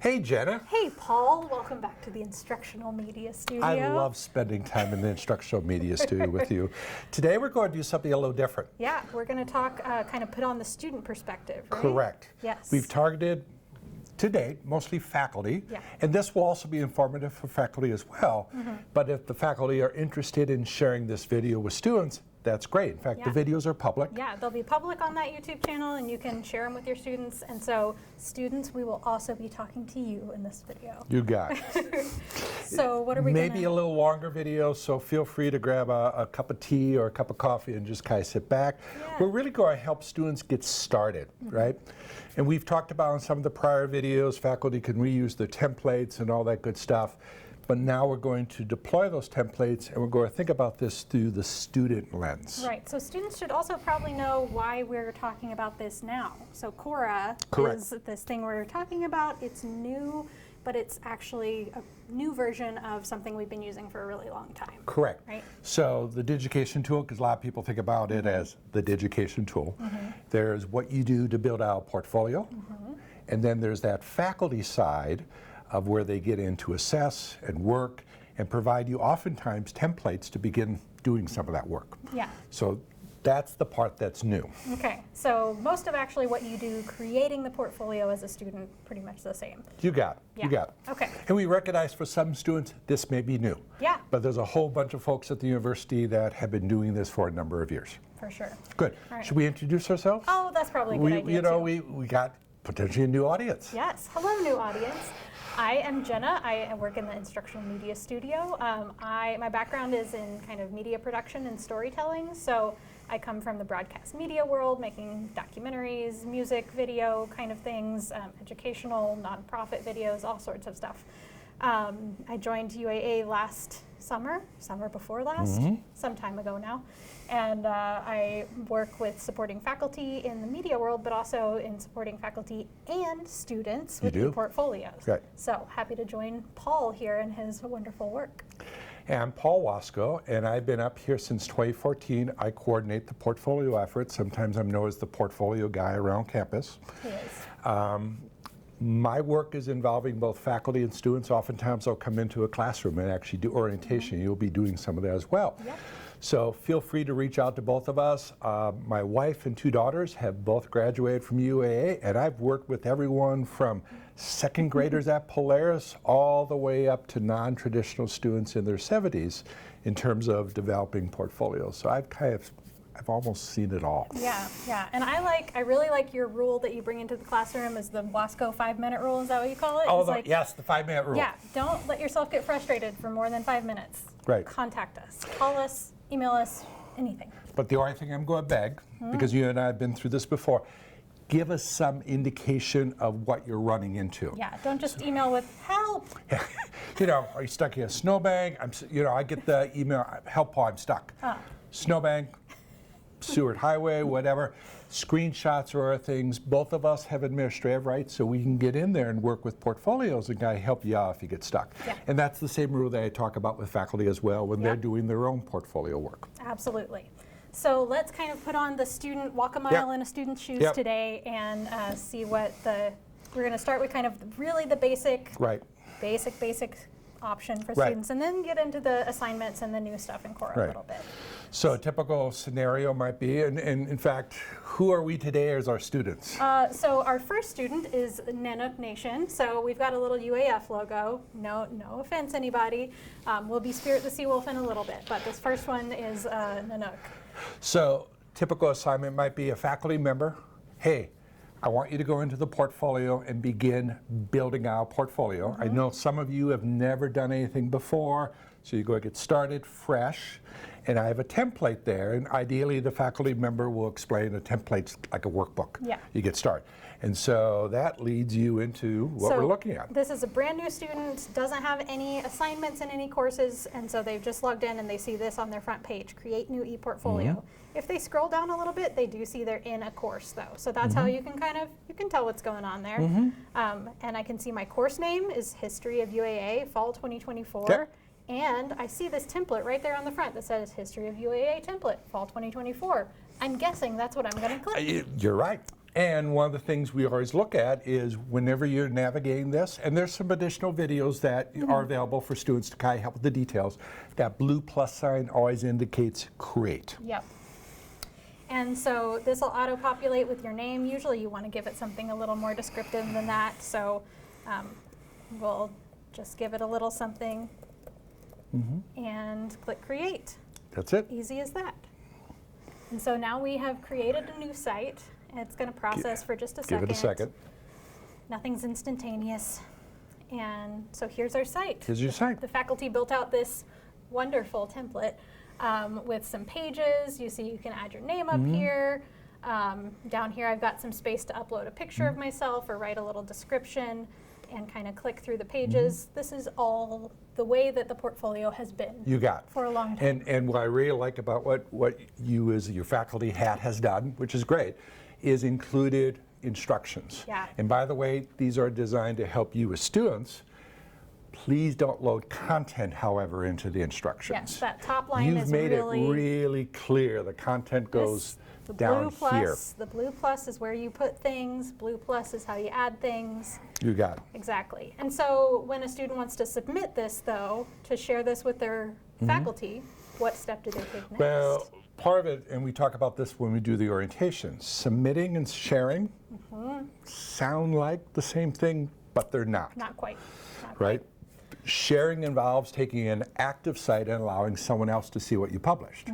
Hey, Jenna. Hey, Paul. Welcome back to the Instructional Media Studio. I love spending time in the Instructional Media Studio with you. Today we're going to do something a little different. Yeah, we're going to talk, kind of put on the student perspective, right? Correct. Yes. We've targeted, to date, mostly faculty. Yeah. And this will also be informative for faculty as well. But if the faculty are interested in sharing this video with students, that's great. In fact, the videos are public. Yeah, they'll be public on that YouTube channel, and you can share them with your students. And so, students, we will also be talking to you in this video. You got it. So what are we Maybe a little longer video, so feel free to grab a cup of tea or a cup of coffee and just kind of sit back. Yeah. We're really going to help students get started, right? And we've talked about in some of the prior videos, faculty can reuse their templates and all that good stuff. But now we're going to deploy those templates, and we're going to think about this through the student lens. Right, so students should also probably know why we're talking about this now. So Kora is this thing we're talking about. It's new, but it's actually a new version of something we've been using for a really long time. Correct. Right? So the Digication tool, because a lot of people think about it as the Digication tool. There's what you do to build out a portfolio, and then there's that faculty side of where they get in to assess and work and provide you oftentimes templates to begin doing some of that work. Yeah. So that's the part that's new. Okay, so most of actually what you do creating the portfolio as a student, pretty much the same. You got it. Yeah. You got it. Okay. And we recognize for some students this may be new. Yeah. But there's a whole bunch of folks at the university that have been doing this for a number of years. For sure. Good. All right. Should we introduce ourselves? Oh, that's probably a good idea You know, too. we got potentially a new audience. Yes. Hello, new audience. I am Jenna. I work in the Instructional Media Studio. My background is in kind of media production and storytelling. So I come from the broadcast media world, making documentaries, music, video kind of things, educational, nonprofit videos, all sorts of stuff. I joined UAA last summer before last, some time ago now. And I work with supporting faculty in the media world, but also in supporting faculty and students with e-portfolios. Right. So happy to join Paul here in his wonderful work. And I'm Paul Wasco, and I've been up here since 2014. I coordinate the portfolio efforts. Sometimes I'm known as the portfolio guy around campus. He is. My work is involving both faculty and students. Oftentimes I'll come into a classroom and actually do orientation. You'll be doing some of that as well. Yep. So feel free to reach out to both of us. My wife and two daughters have both graduated from UAA, and I've worked with everyone from second graders at Polaris all the way up to non-traditional students in their 70s in terms of developing portfolios. So I've almost seen it all. Yeah, yeah. And I really like your rule that you bring into the classroom is the Wasco 5-minute rule. Is that what you call it? Oh, yes, the 5-minute rule. Yeah, don't let yourself get frustrated for more than 5 minutes. Right. Contact us, call us, email us, anything. But the only thing I'm going to beg, because you and I have been through this before, give us some indication of what you're running into. Yeah, don't just email with help. You know, are you stuck in a snowbank? I get the email, help Paul, I'm stuck. Snowbank, Seward Highway, whatever. Screenshots or other things. Both of us have administrative rights, so we can get in there and work with portfolios and kind of help you out if you get stuck. Yeah. And that's the same rule that I talk about with faculty as well when they're doing their own portfolio work. Absolutely. So let's kind of put on the student, walk a mile in a student's shoes today and see what we're going to start with kind of really the basic option for students, and then get into the assignments and the new stuff in Kora a little bit. So a typical scenario might be, and in fact, who are we today as our students? So our first student is Nanook Nation. So we've got a little UAF logo. No offense, anybody. We'll be Spirit the Sea Wolf in a little bit, but this first one is Nanook. So typical assignment might be a faculty member. Hey, I want you to go into the portfolio and begin building our portfolio. I know some of you have never done anything before, so you go get started fresh. And I have a template there, and ideally the faculty member will explain a template's like a workbook. Yeah. You get started. And so that leads you into what we're looking at. This is a brand new student, doesn't have any assignments in any courses, and so they've just logged in and they see this on their front page, create new e-portfolio. If they scroll down a little bit, they do see they're in a course though. So that's how you can tell what's going on there. And I can see my course name is History of UAA, Fall 2024. Yep. And I see this template right there on the front that says History of UAA template, Fall 2024. I'm guessing that's what I'm going to click. You're right. And one of the things we always look at is whenever you're navigating this, and there's some additional videos that are available for students to kind of help with the details, that blue plus sign always indicates create. Yep. And so this will auto-populate with your name. Usually you want to give it something a little more descriptive than that. So we'll just give it a little something and click create. That's it. Easy as that. And so now we have created a new site. It's going to process for just a second. Give it a second. Nothing's instantaneous. And so here's our site. Here's your site. The faculty built out this wonderful template with some pages. You see you can add your name up here. Down here I've got some space to upload a picture of myself or write a little description and kind of click through the pages. This is all the way that the portfolio has been You got. for a long time. And what I really like about what you as your faculty hat has done, which is great, is included instructions. Yeah. And by the way, these are designed to help you as students. Please don't load content, however, into the instructions. Yes, that top line You've is made really it really clear. The content goes the down blue here. plus, the blue plus is where you put things. Blue plus is how you add things. You got it. Exactly. And so when a student wants to submit this, though, to share this with their faculty, what step do they take next? Well, part of it, and we talk about this when we do the orientation, submitting and sharing sound like the same thing, but they're not. Not quite. Not Right? Sharing involves taking an active site and allowing someone else to see what you published.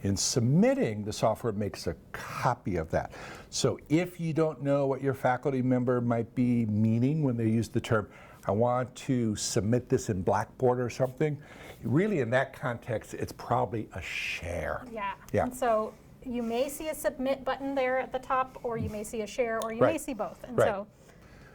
In submitting, the software makes a copy of that. So if you don't know what your faculty member might be meaning when they use the term, I want to submit this in Blackboard or something, really in that context, it's probably a share. Yeah. Yeah. And so you may see a submit button there at the top, or you may see a share, or you may Right. see both. And Right. so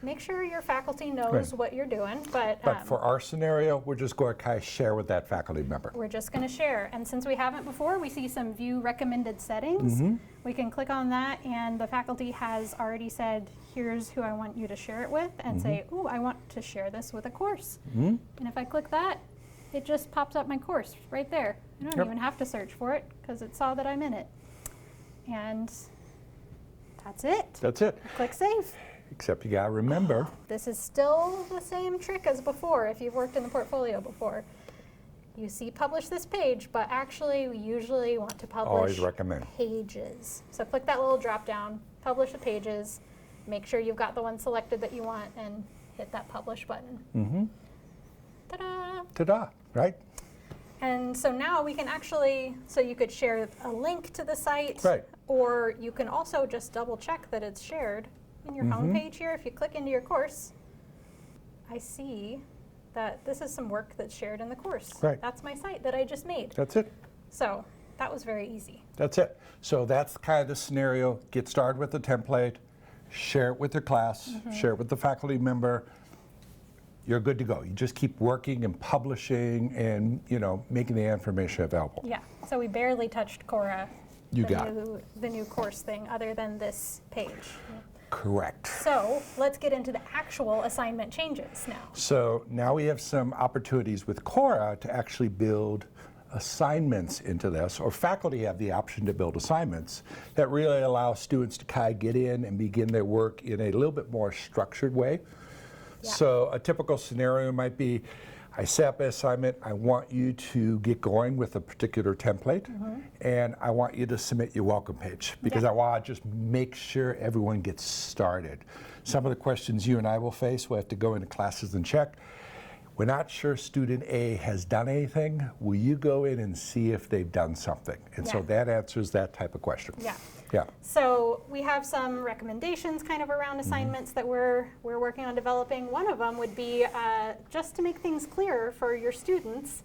make sure your faculty knows Right. what you're doing, but For our scenario, we're just going to kind of share with that faculty member. we're just going to share. And since we haven't before, we see some view recommended settings. We can click on that, and the faculty has already said, here's who I want you to share it with, and say, ooh, I want to share this with a course. And if I click that, it just pops up my course right there. I don't Yep. even have to search for it because it saw that I'm in it. And that's it. That's it. Click save. Except you got to remember, This is still the same trick as before if you've worked in the portfolio before. You see publish this page, but actually we usually want to publish always recommend. pages. So click that little drop down, publish the pages, make sure you've got the one selected that you want, and hit that publish button. Ta-da! Ta-da, right? And so now we can actually, so you could share a link to the site, Right. or you can also just double check that it's shared. In your home page here, if you click into your course, I see that this is some work that's shared in the course. Right. That's my site that I just made. That's it. So that was very easy. That's it. So that's kind of the scenario. Get started with the template, share it with your class, share it with the faculty member. You're good to go. You just keep working and publishing and, making the information available. Yeah, so we barely touched Kora, You got it. the new course thing, other than this page. Correct. So let's get into the actual assignment changes now. So now we have some opportunities with Kora to actually build assignments into this, or faculty have the option to build assignments that really allow students to kind of get in and begin their work in a little bit more structured way. Yeah. So a typical scenario might be, I set up an assignment, I want you to get going with a particular template, and I want you to submit your welcome page, because Yeah. I want to just make sure everyone gets started. Some of the questions you and I will face, we'll have to go into classes and check. We're not sure student A has done anything. Will you go in and see if they've done something? And so Yeah. that answers that type of question. Yeah. Yeah. So we have some recommendations kind of around assignments that we're working on developing. One of them would be just to make things clearer for your students.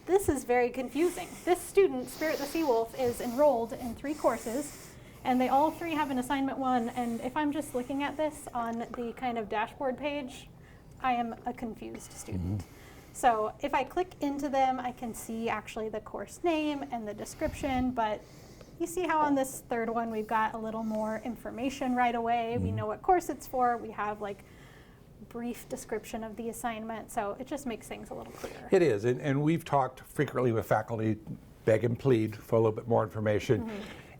This is very confusing. This student, Spirit the Seawolf, is enrolled in 3 courses, and they all 3 have an assignment 1. And if I'm just looking at this on the kind of dashboard page, I am a confused student. So if I click into them, I can see actually the course name and the description, but you see how on this 3rd one we've got a little more information right away. We know what course it's for. We have like brief description of the assignment, so it just makes things a little clearer. It is, and we've talked frequently with faculty, beg and plead for a little bit more information.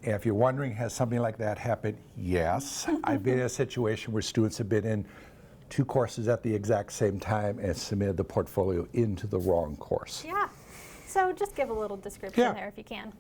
And if you're wondering, has something like that happened? Yes. I've been in a situation where students have been in 2 courses at the exact same time and submitted the portfolio into the wrong course. Yeah. So just give a little description there if you can.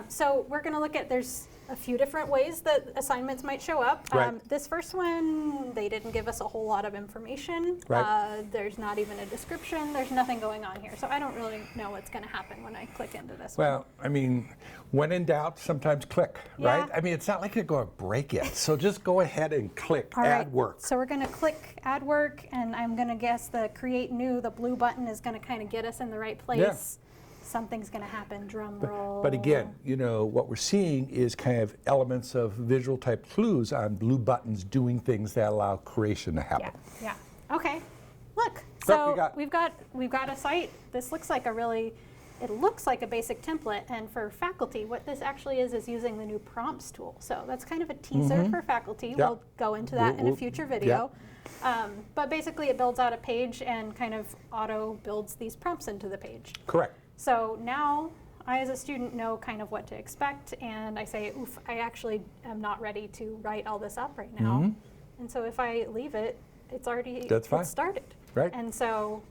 So we're going to look at, there's a few different ways that assignments might show up. Right. This first one, they didn't give us a whole lot of information. Right. There's not even a description. There's nothing going on here. So I don't really know what's going to happen when I click into this one. Well, I mean, when in doubt, sometimes click, Yeah. right? I mean, it's not like you're going to break it. So just go ahead and click All Add right. Work. So we're going to click Add Work, and I'm going to guess the Create New, the blue button, is going to kind of get us in the right place. Yeah. Something's going to happen, drum roll. But again, you know, what we're seeing is kind of elements of visual type clues on blue buttons doing things that allow creation to happen. Yeah. Okay. Look. Look, So we've got a site. This looks like it looks like a basic template, and for faculty, what this actually is using the new prompts tool. So that's kind of a teaser for faculty. Yep. We'll go into that in a We'll- future video. But basically, it builds out a page and kind of auto builds these prompts into the page. Correct. So now I, as a student, know kind of what to expect, and I say, oof, I actually am not ready to write all this up right now. And so if I leave it, it's already That's fine. it's started. Right. And so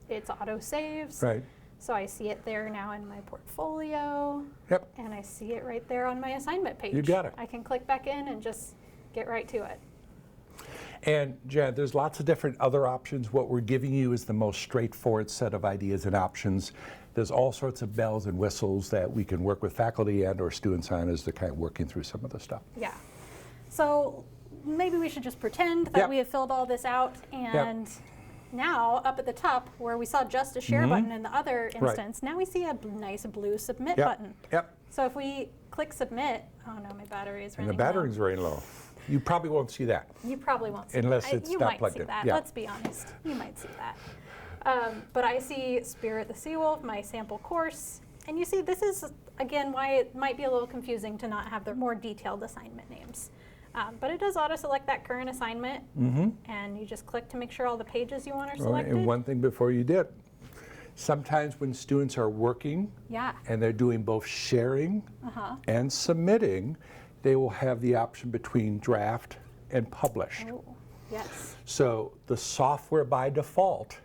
it's auto saves. Right. So I see it there now in my portfolio, Yep. and I see it right there on my assignment page. You got it. I can click back in and just get right to it. And Jen, there's lots of different other options. What we're giving you is the most straightforward set of ideas and options. There's all sorts of bells and whistles that we can work with faculty and or students on as they're kind of working through some of the stuff. Yeah. So maybe we should just pretend that Yep. we have filled all this out, and now up at the top where we saw just a share button in the other instance, now we see a nice blue submit button. Yep. So if we click submit, oh no, my battery is running And the battery's very low. You probably won't see that. low. You probably won't see Unless that. it's You not might plugged see in. that. Yeah. Let's be honest. You might see that. But I see Spirit the Seawolf, my sample course. And you see, this is, again, why it might be a little confusing to not have the more detailed assignment names. But it does auto-select that current assignment, and you just click to make sure all the pages you want are selected. And one thing before you did, sometimes when students are working Yeah. and they're doing both sharing and submitting, they will have the option between draft and published. Oh, yes. So the software by default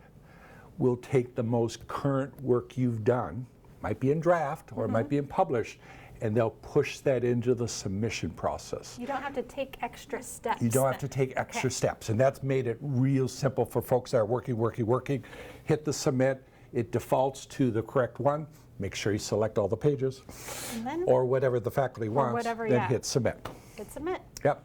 will take the most current work you've done, might be in draft or it might be in published, and they'll push that into the submission process. You don't have to take extra steps. You don't have to then. take extra Okay. steps, and that's made it real simple for folks that are working. Hit the submit, it defaults to the correct one. Make sure you select all the pages, And then or whatever the faculty wants, whatever, then yeah. hit submit. hit submit. Yep.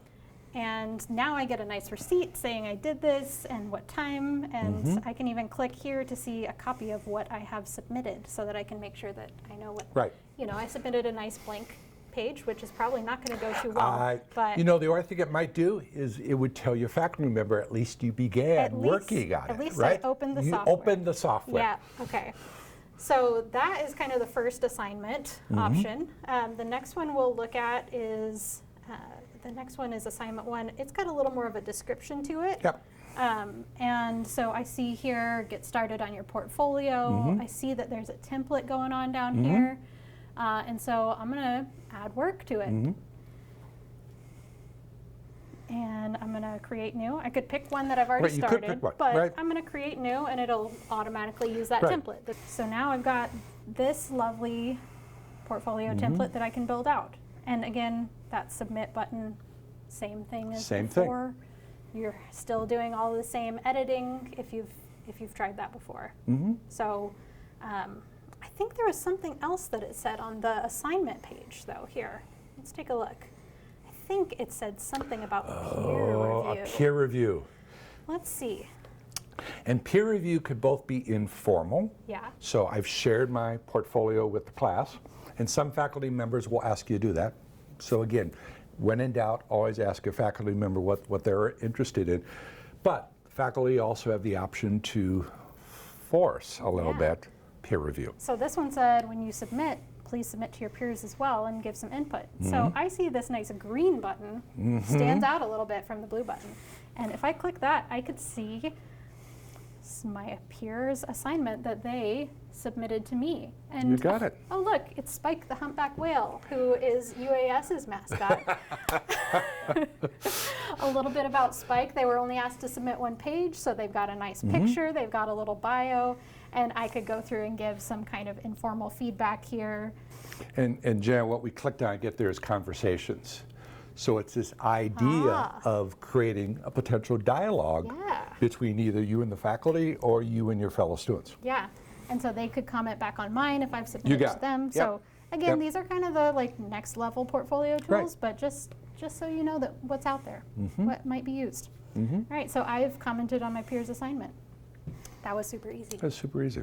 And now I get a nice receipt saying I did this and what time, and I can even click here to see a copy of what I have submitted so that I can make sure that I know what, Right. you know, I submitted a nice blank page, which is probably not going to go too well. But You know, the only thing it might do is it would tell your faculty member at least you began At least- working on it, at least right? I opened the you software. opened the software. yeah, okay. So that is kind of the first assignment option. The next one we'll look at is, the next one is assignment 1. It's got a little more of a description to it. Yep. And so I see here, get started on your portfolio. I see that there's a template going on down here. And so I'm going to add work to it. And I'm going to create new. I could pick one that I've already Right, you could started, pick one, but right. I'm going to create new, and it'll automatically use that Right. template. So now I've got this lovely portfolio template that I can build out. And again, that submit button, same thing as Same thing. before. You're still doing all the same editing if you've tried that before. So I think there was something else that it said on the assignment page, though. Here, let's take a look. I think it said something about peer Oh, review. a peer review. Let's see. And peer review could both be informal. Yeah. So I've shared my portfolio with the class, and some faculty members will ask you to do that. So again, when in doubt, always ask your faculty member what they're interested in. But faculty also have the option to force a little Yeah. bit peer review. So this one said, when you submit, please submit to your peers as well and give some input. So I see this nice green button stands out a little bit from the blue button. And if I click that, I could see my peers' assignment that they submitted to me. And You got it. oh look, it's Spike the humpback whale, who is UAS's mascot. A little bit about Spike. They were only asked to submit one page, so they've got a nice picture, they've got a little bio, and I could go through and give some kind of informal feedback here. And Jen, what we clicked on get there is conversations. So it's this idea of creating a potential dialogue between either you and the faculty or you and your fellow students. Yeah, and so they could comment back on mine if I've submitted got to them. it. So again, Yep. these are kind of the like next level portfolio tools, but just so you know that what's out there, what might be used. All right, so I've commented on my peers' assignment. That was super easy. That's super easy.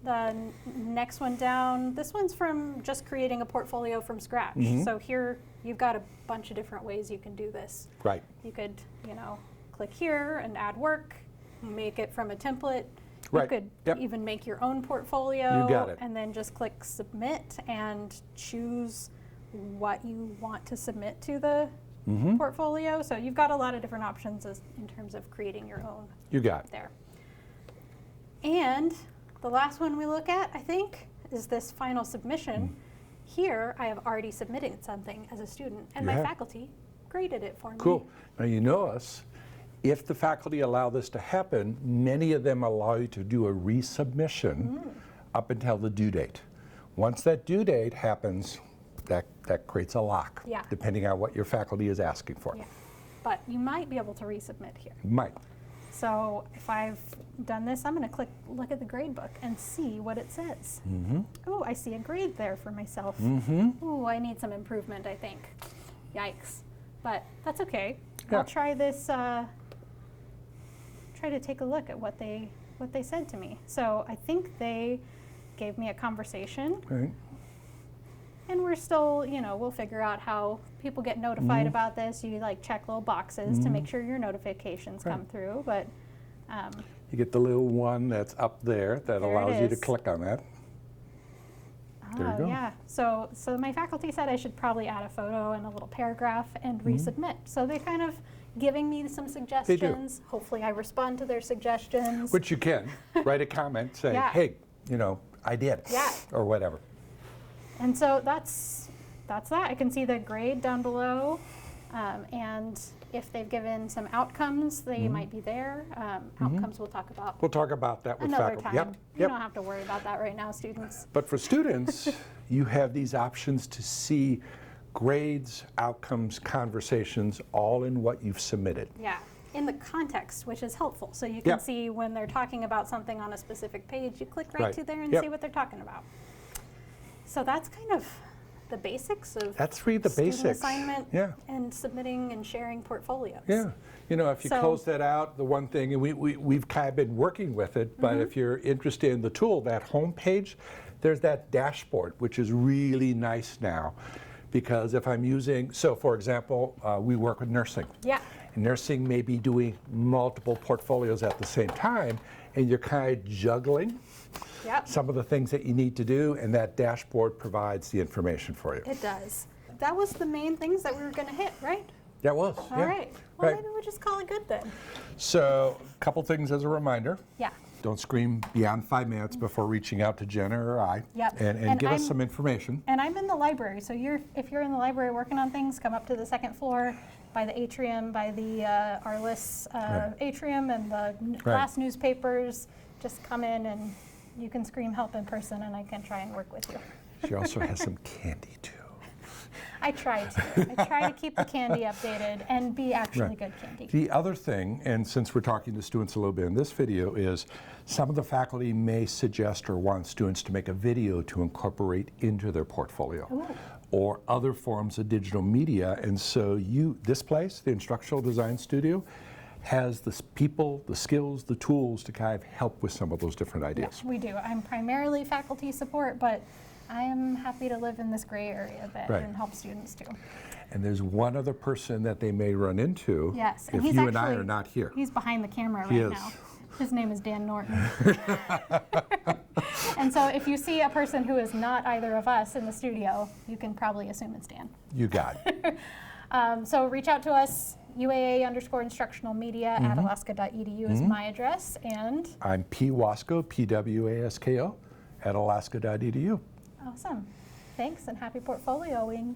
The next one down, this one's from just creating a portfolio from scratch. So here you've got a bunch of different ways you can do this. Right. You could, you know, click here and add work, make it from a template. Right. You could Yep. even make your own portfolio. You got it. And then just click submit and choose what you want to submit to the portfolio. So you've got a lot of different options in terms of creating your own You got it. there. And the last one we look at, I think, is this final submission. Here, I have already submitted something as a student, and You my have. faculty graded it for me. Cool. Now you know us. If the faculty allow this to happen, many of them allow you to do a resubmission up until the due date. Once that due date happens, that creates a lock, Yeah. depending on what your faculty is asking for. Yeah. But you might be able to resubmit here. Might. So if I've done this, I'm going to look at the grade book and see what it says. Oh, I see a grade there for myself. Oh, I need some improvement, I think. Yikes. But that's okay. Yeah. I'll try this, try to take a look at what they said to me. So I think they gave me a conversation. Right. And we're still, you know, we'll figure out how people get notified about this. You like check little boxes to make sure your notifications come through. But You get the little one that's up there that There it allows you to is. click on that. There you go. yeah. So my faculty said I should probably add a photo and a little paragraph and resubmit. So they're kind of giving me some suggestions. Hopefully I respond to their suggestions. Which you can. Write a comment saying, Yeah. hey, you know, I did. Yeah. Or whatever. And so that's that. I can see the grade down below, and if they've given some outcomes, they might be there. Outcomes we'll talk about We'll talk about that with another faculty. time. Yep. You Yep. don't have to worry about that right now, students. But for students, you have these options to see grades, outcomes, conversations, all in what you've submitted. Yeah, in the context, which is helpful. So you can Yep. see when they're talking about something on a specific page, you click right Right. to there and Yep. see what they're talking about. So that's kind of the basics of That's really the student basics. assignment Yeah. and submitting and sharing portfolios. Yeah, you know, if you So- close that out, the one thing, and we've kind of been working with it, but if you're interested in the tool, that home page, there's that dashboard, which is really nice now. Because if I'm using, so for example, we work with nursing. Yeah. And nursing may be doing multiple portfolios at the same time, and you're kind of juggling Yep. some of the things that you need to do, and that dashboard provides the information for you. It does. That was the main things that we were going to hit, right? That was, All yeah. right. Well, Right. maybe we'll just call it good then. So, a couple things as a reminder. Yeah. Don't scream beyond 5 minutes before reaching out to Jenna or I. Yep. And And give us I'm- some information. And I'm in the library, so if you're in the library working on things, come up to the second floor by the atrium, by the Arliss Right. atrium and the glass newspapers. Just come in and you can scream help in person and I can try and work with you. She also has some candy too. I try to. I try to keep the candy updated and be actually Right. good candy. The other thing, and since we're talking to students a little bit in this video, is some of the faculty may suggest or want students to make a video to incorporate into their portfolio. Or other forms of digital media. And so this place, the Instructional Design Studio, has the people, the skills, the tools to kind of help with some of those different ideas. We do. I'm primarily faculty support, but I am happy to live in this gray area a bit Right. and help students too. And there's one other person that they may run into Yes, if and he's you and I actually- are not here. He's behind the camera He right is. now. His name is Dan Norton. And so if you see a person who is not either of us in the studio, you can probably assume it's Dan. You got it. So reach out to us. UAA_instructional media at alaska.edu is my address, and I'm P. Wasco, Pwasko, at alaska.edu. awesome. Thanks, and happy portfolioing.